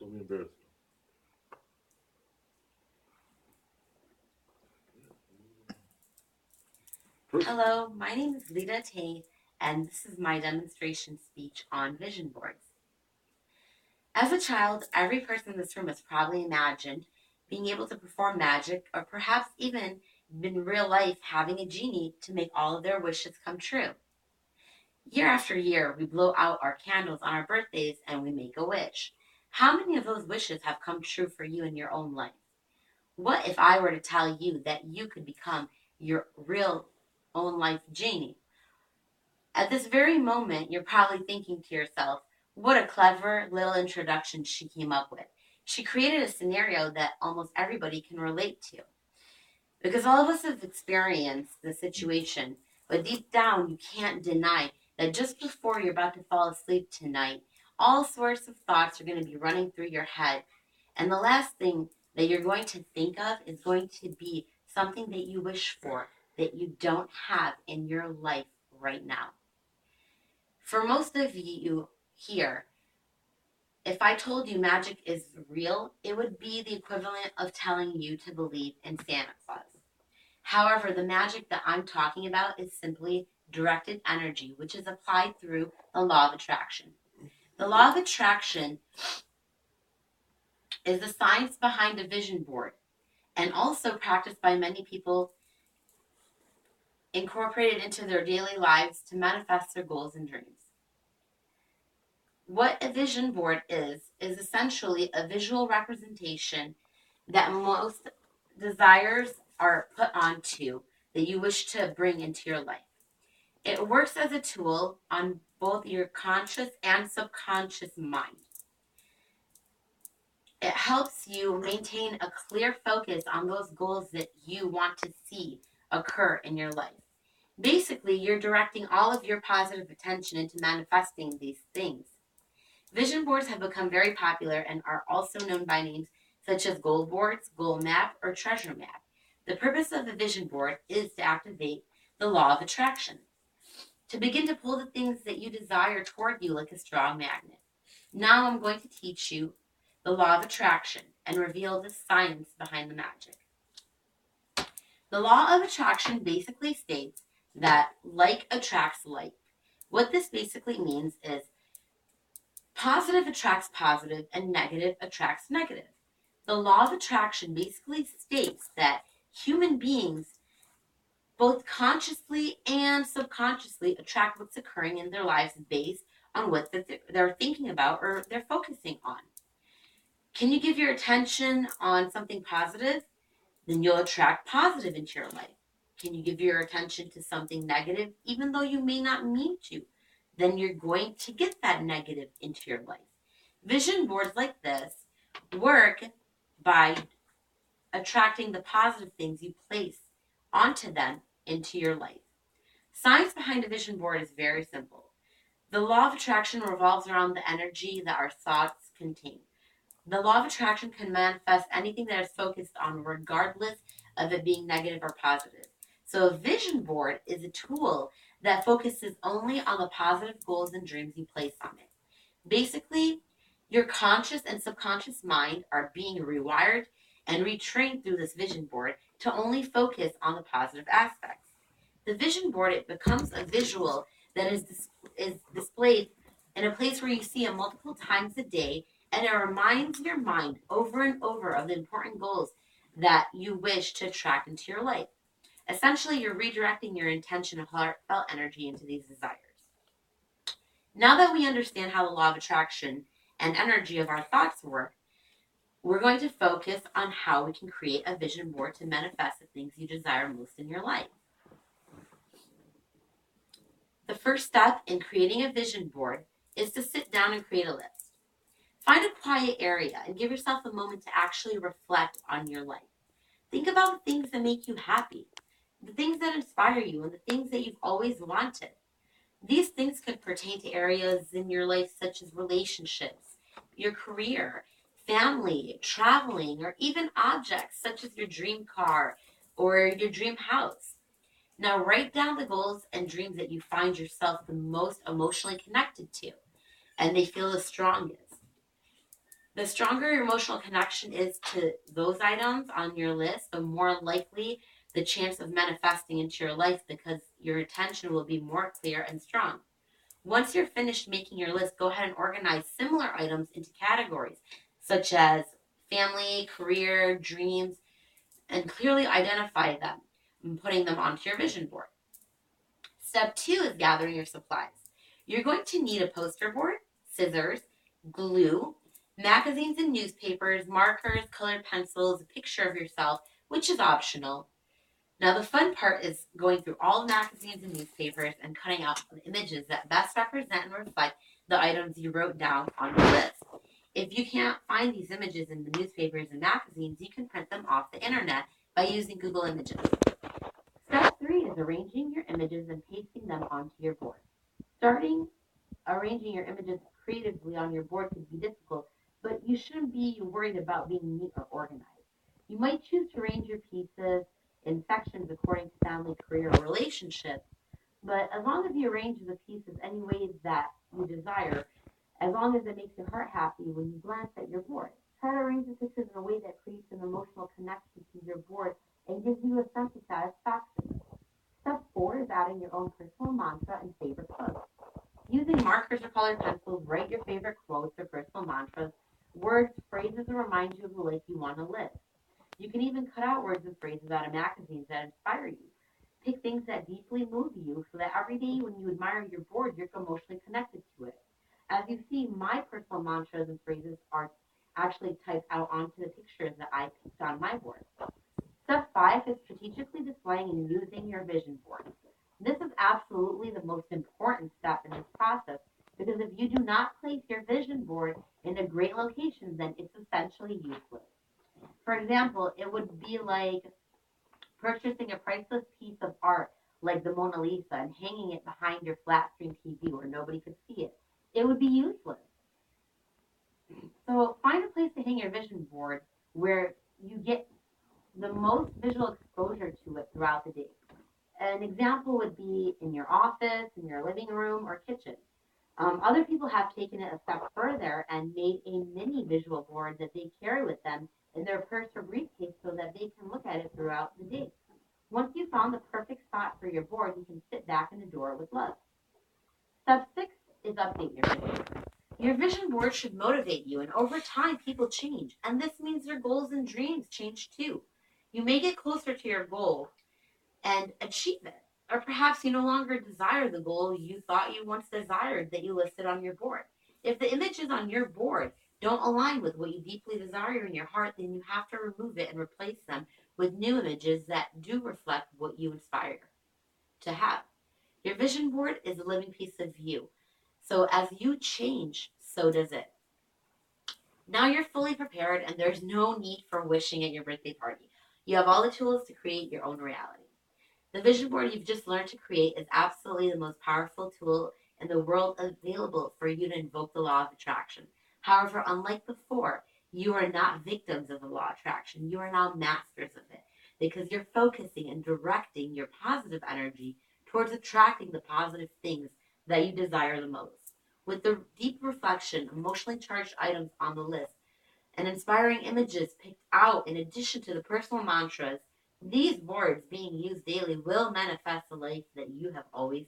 Don't be embarrassed. Hello, my name is Lita Tate, and this is my demonstration speech on vision boards. As a child, every person in this room has probably imagined being able to perform magic, or perhaps even in real life having a genie to make all of their wishes come true. Year after year, we blow out our candles on our birthdays and we make a wish. How many of those wishes have come true for you in your own life? What if I were to tell you that you could become your real own life genie? At this very moment, you're probably thinking to yourself, what a clever little introduction she came up with. She created a scenario that almost everybody can relate to. Because all of us have experienced the situation, but deep down, you can't deny that just before you're about to fall asleep tonight, all sorts of thoughts are going to be running through your head. And the last thing that you're going to think of is going to be something that you wish for that you don't have in your life right now. For most of you here, if I told you magic is real, it would be the equivalent of telling you to believe in Santa Claus. However, the magic that I'm talking about is simply directed energy, which is applied through the law of attraction. The law of attraction is the science behind a vision board and also practiced by many people, incorporated into their daily lives to manifest their goals and dreams. What a vision board is essentially a visual representation that most desires are put onto that you wish to bring into your life. It works as a tool on both your conscious and subconscious mind. It helps you maintain a clear focus on those goals that you want to see occur in your life. Basically, you're directing all of your positive attention into manifesting these things. Vision boards have become very popular and are also known by names such as goal boards, goal map, or treasure map. The purpose of a vision board is to activate the law of attraction, to begin to pull the things that you desire toward you like a strong magnet. Now I'm going to teach you the law of attraction and reveal the science behind the magic. The law of attraction basically states that like attracts like. What this basically means is positive attracts positive and negative attracts negative. The law of attraction basically states that human beings, both consciously and subconsciously, attract what's occurring in their lives based on what they're thinking about or they're focusing on. Can you give your attention on something positive? Then you'll attract positive into your life. Can you give your attention to something negative, even though you may not mean to? Then you're going to get that negative into your life. Vision boards like this work by attracting the positive things you place onto them into your life. Science behind a vision board is very simple. The law of attraction revolves around the energy that our thoughts contain. The law of attraction can manifest anything that is focused on, regardless of it being negative or positive. So, a vision board is a tool that focuses only on the positive goals and dreams you place on it. Basically, your conscious and subconscious mind are being rewired and retrained through this vision board to only focus on the positive aspects. The vision board, it becomes a visual that is displayed in a place where you see it multiple times a day, and it reminds your mind over and over of the important goals that you wish to attract into your life. Essentially, you're redirecting your intention of heartfelt energy into these desires. Now that we understand how the law of attraction and energy of our thoughts work, we're going to focus on how we can create a vision board to manifest the things you desire most in your life. The first step in creating a vision board is to sit down and create a list. Find a quiet area and give yourself a moment to actually reflect on your life. Think about the things that make you happy, the things that inspire you, and the things that you've always wanted. These things could pertain to areas in your life such as relationships, your career, family, traveling, or even objects such as your dream car or your dream house. Now, write down the goals and dreams that you find yourself the most emotionally connected to and they feel the strongest. The stronger your emotional connection is to those items on your list, the more likely the chance of manifesting into your life because your attention will be more clear and strong. Once you're finished making your list, go ahead and organize similar items into categories such as family, career, dreams, and clearly identify them and putting them onto your vision board. Step 2 is gathering your supplies. You're going to need a poster board, scissors, glue, magazines and newspapers, markers, colored pencils, a picture of yourself, which is optional. Now, the fun part is going through all magazines and newspapers and cutting out the images that best represent and reflect the items you wrote down on your list. If you can't find these images in the newspapers and magazines, you can print them off the internet by using Google Images. Step 3 is arranging your images and pasting them onto your board. Starting arranging your images creatively on your board could be difficult, but you shouldn't be worried about being neat or organized. You might choose to arrange your pieces in sections according to family, career, or relationship, but as long as you arrange the pieces any way that you desire, as long as it makes your heart happy when you glance at your board. Try to arrange the pictures in a way that creates an emotional connection to your board and gives you a sense of satisfaction. Step 4 is adding your own personal mantra and favorite quote. Using markers or colored pencils, write your favorite quotes or personal mantras, words, phrases that remind you of the life you want to live. You can even cut out words and phrases out of magazines that inspire you. Pick things that deeply move you so that every day when you admire your board, you're emotionally connected to it. As you see, my personal mantras and phrases are actually typed out onto the pictures that I picked on my board. Step 5 is strategically displaying and using your vision board. This is absolutely the most important step in this process because if you do not place your vision board in a great location, then it's essentially useless. For example, it would be like purchasing a priceless piece of art like the Mona Lisa and hanging it behind your flat screen TV where nobody could see it. It would be useless. So find a place to hang your vision board where you get the most visual exposure to it throughout the day. An example would be in your office, in your living room, or kitchen. Other people have taken it a step further and made a mini visual board that they carry with them in their purse or briefcase so that they can look at it throughout the day. Once you found the perfect spot for your board, you can sit back and adore it with love. Step 6 is update your vision board. Your vision board should motivate you, and over time, people change, and this means your goals and dreams change too. You may get closer to your goal and achieve it. Or perhaps you no longer desire the goal you thought you once desired that you listed on your board. If the images on your board don't align with what you deeply desire in your heart, then you have to remove it and replace them with new images that do reflect what you aspire to have. Your vision board is a living piece of you. So as you change, so does it. Now you're fully prepared and there's no need for wishing at your birthday party. You have all the tools to create your own reality. The vision board you've just learned to create is absolutely the most powerful tool in the world available for you to invoke the law of attraction. However, unlike before, you are not victims of the law of attraction. You are now masters of it because you're focusing and directing your positive energy towards attracting the positive things that you desire the most. With the deep reflection, emotionally charged items on the list, and inspiring images picked out in addition to the personal mantras, these boards being used daily will manifest the life that you have always